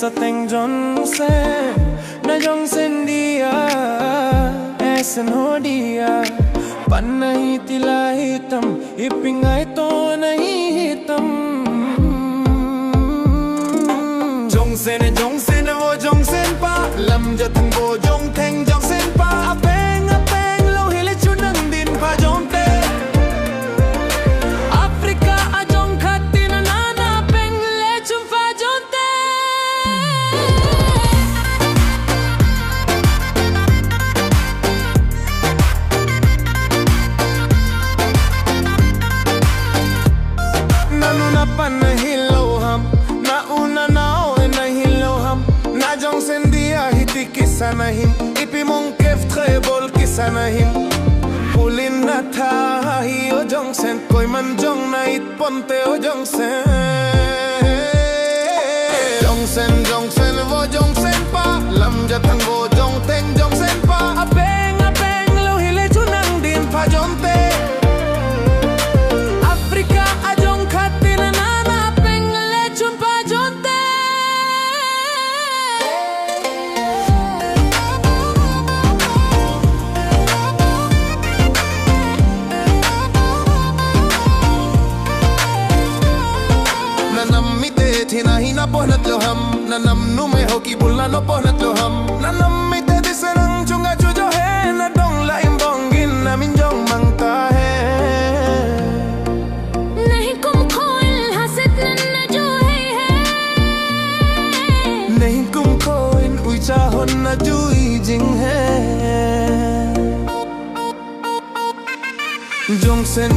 sa teng jon se na jong sen dia esen ho dia pan nahi tila hitam ipingai to nahi hitam jong sen wo jong sen pa lam jatan wo jong sen pa apeng lo hile chunang din pa jong te Africa a jong khatin nana peng le chum fa jong te nanu na pan hilo ham na una nao na hilo ham na jong sen dia hiti kisa nahim ipi mong kef trebol kisa nahim pulin na tha hi o jong sen koi man jong na it ponte o jong sen wo jong sen pa lam jatang wo jong sen pa apeng lo hile chunang din pa jong te Africa a jong khatin nana peng le chun pa jong te nanam mite thina hina pohnat lo ham nanam nu me ho ki bulla no pohnat lo ham nanam mite diserang chunga chujo he na dong la im bongin na min jong mangta he नहीं कुम खोल हसत नन्ना जो है नहीं कुम कोइन उई चाहन na jui jing he jong sen